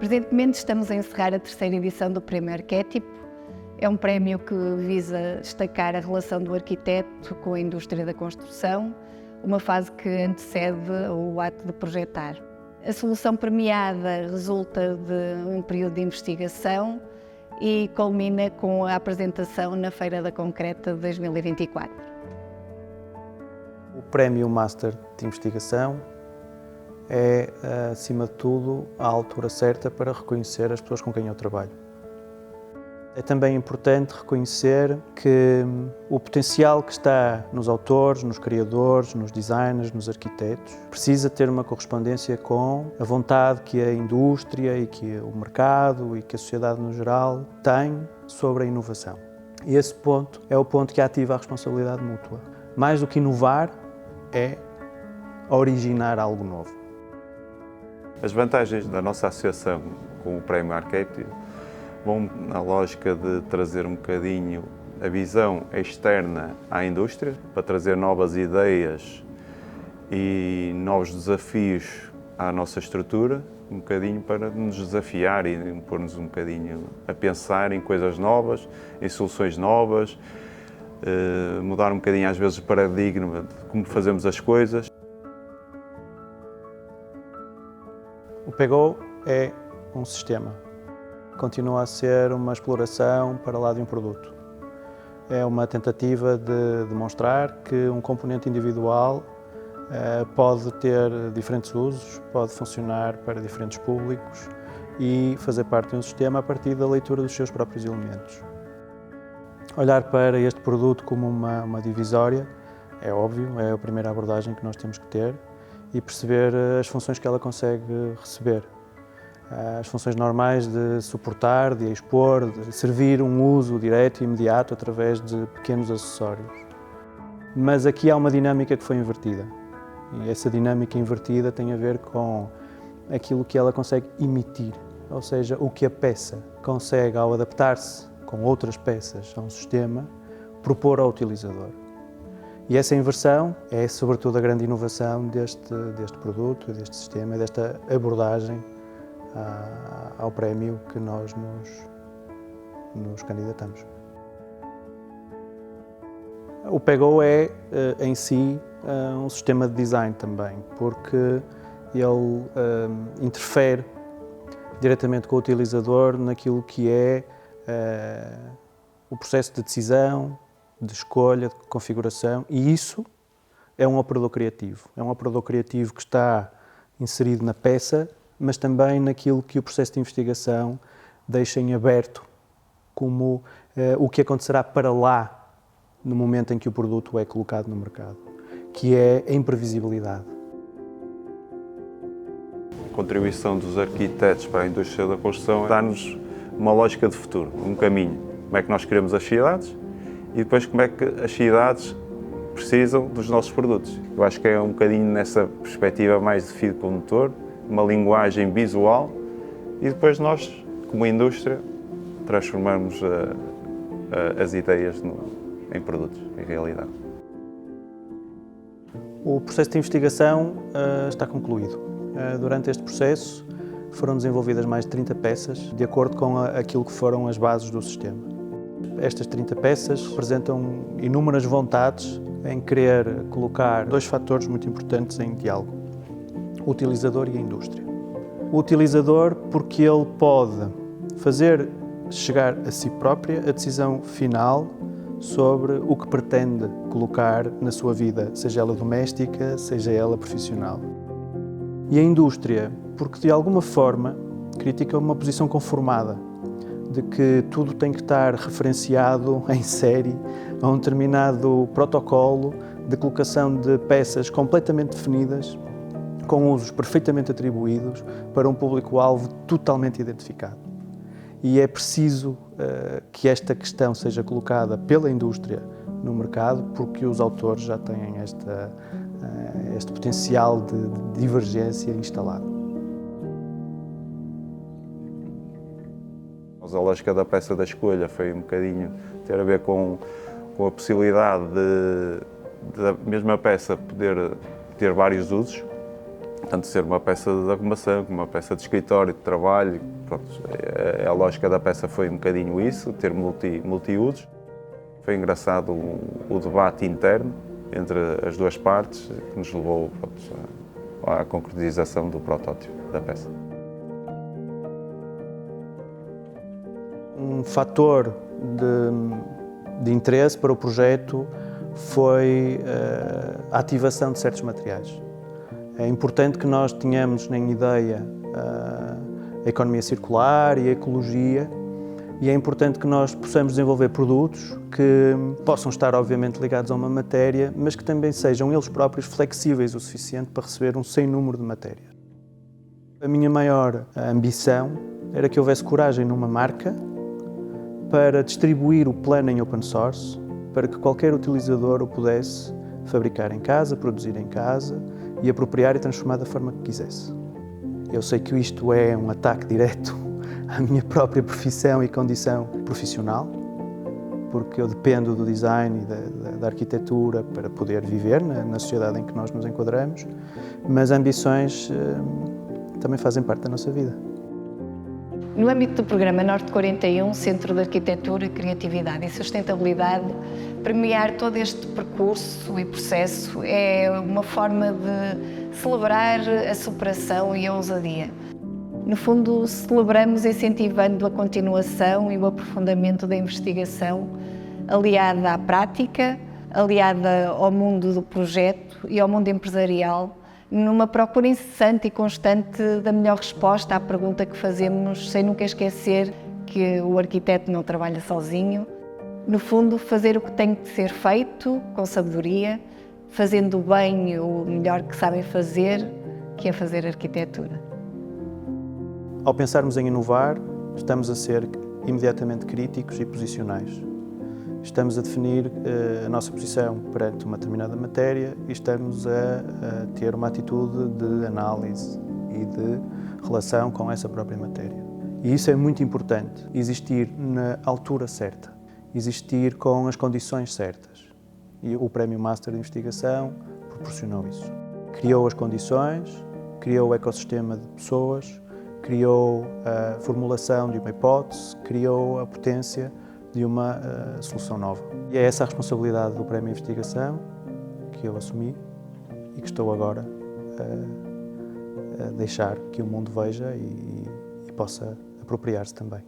Presentemente estamos a encerrar a terceira edição do Prémio Arquétipo. É um prémio que visa destacar a relação do arquiteto com a indústria da construção, uma fase que antecede o ato de projetar. A solução premiada resulta de um período de investigação e culmina com a apresentação na Feira da Concreta de 2024. O Prémio Master de Investigação é, acima de tudo, a altura certa para reconhecer as pessoas com quem eu trabalho. É também importante reconhecer que o potencial que está nos autores, nos criadores, nos designers, nos arquitetos, precisa ter uma correspondência com a vontade que a indústria e que o mercado e que a sociedade no geral tem sobre a inovação. E esse ponto é o ponto que ativa a responsabilidade mútua. Mais do que inovar, é originar algo novo. As vantagens da nossa associação com o Prémio Arquétipo vão na lógica de trazer um bocadinho a visão externa à indústria, para trazer novas ideias e novos desafios à nossa estrutura, um bocadinho para nos desafiar e pôr-nos um bocadinho a pensar em coisas novas, em soluções novas, mudar um bocadinho às vezes o paradigma de como fazemos as coisas. O PEGO é um sistema. Continua a ser uma exploração para lá de um produto. É uma tentativa de demonstrar que um componente individual pode ter diferentes usos, pode funcionar para diferentes públicos e fazer parte de um sistema a partir da leitura dos seus próprios elementos. Olhar para este produto como uma divisória é óbvio, é a primeira abordagem que nós temos que ter e perceber as funções que ela consegue receber. As funções normais de suportar, de expor, de servir um uso direto e imediato através de pequenos acessórios. Mas aqui há uma dinâmica que foi invertida e essa dinâmica invertida tem a ver com aquilo que ela consegue emitir, ou seja, o que a peça consegue, ao adaptar-se com outras peças a um sistema, propor ao utilizador. E essa inversão é sobretudo a grande inovação deste produto, deste sistema, desta abordagem ao prémio que nós nos candidatamos. O PEGO é, em si, um sistema de design também, porque ele interfere diretamente com o utilizador naquilo que é o processo de decisão, de escolha, de configuração, e isso é um operador criativo. É um operador criativo que está inserido na peça, mas também naquilo que o processo de investigação deixa em aberto, como o que acontecerá para lá no momento em que o produto é colocado no mercado, que é a imprevisibilidade. A contribuição dos arquitetos para a indústria da construção dá-nos uma lógica de futuro, um caminho. Como é que nós queremos as cidades e depois como é que as cidades precisam dos nossos produtos. Eu acho que é um bocadinho nessa perspectiva mais de fio condutor, uma linguagem visual e depois nós, como indústria, transformamos as ideias em produtos, em realidade. O processo de investigação está concluído. Durante este processo foram desenvolvidas mais de 30 peças, de acordo com aquilo que foram as bases do sistema. Estas 30 peças representam inúmeras vontades em querer colocar dois fatores muito importantes em diálogo: o utilizador e a indústria. O utilizador, porque ele pode fazer chegar a si própria a decisão final sobre o que pretende colocar na sua vida, seja ela doméstica, seja ela profissional. E a indústria, porque de alguma forma critica uma posição conformada, de que tudo tem que estar referenciado em série a um determinado protocolo de colocação de peças completamente definidas, com usos perfeitamente atribuídos para um público-alvo totalmente identificado. E é preciso que esta questão seja colocada pela indústria no mercado, porque os autores já têm este potencial de divergência instalado. A lógica da peça da escolha foi um bocadinho ter a ver com a possibilidade da mesma peça poder ter vários usos tanto ser uma peça de arrumação como uma peça de escritório, de trabalho. Pronto, a lógica da peça foi um bocadinho isso, ter multi-usos. Foi engraçado o debate interno entre as duas partes que nos levou, pronto, à concretização do protótipo da peça. Um fator de interesse para o projeto foi a ativação de certos materiais. É importante que nós tenhamos em ideia a economia circular e a ecologia, e é importante que nós possamos desenvolver produtos que possam estar obviamente ligados a uma matéria, mas que também sejam eles próprios flexíveis o suficiente para receber um sem número de matérias. A minha maior ambição era que houvesse coragem numa marca para distribuir o plano em open source, para que qualquer utilizador o pudesse fabricar em casa, produzir em casa e apropriar e transformar da forma que quisesse. Eu sei que isto é um ataque direto à minha própria profissão e condição profissional, porque eu dependo do design e da arquitetura para poder viver na sociedade em que nós nos enquadramos, mas ambições também fazem parte da nossa vida. No âmbito do programa Norte 41, Centro de Arquitetura, Criatividade e Sustentabilidade, premiar todo este percurso e processo é uma forma de celebrar a superação e a ousadia. No fundo, celebramos incentivando a continuação e o aprofundamento da investigação, aliada à prática, aliada ao mundo do projeto e ao mundo empresarial, numa procura incessante e constante da melhor resposta à pergunta que fazemos, sem nunca esquecer que o arquiteto não trabalha sozinho. No fundo, fazer o que tem de ser feito, com sabedoria, fazendo bem o melhor que sabem fazer, que é fazer arquitetura. Ao pensarmos em inovar, estamos a ser imediatamente críticos e posicionais. Estamos a definir a nossa posição perante uma determinada matéria e estamos a ter uma atitude de análise e de relação com essa própria matéria. E isso é muito importante, existir na altura certa, existir com as condições certas. E o Prémio Master de Investigação proporcionou isso. Criou as condições, criou o ecossistema de pessoas, criou a formulação de uma hipótese, criou a potência de uma solução nova. E é essa a responsabilidade do Prémio Investigação que eu assumi e que estou agora a deixar que o mundo veja e possa apropriar-se também.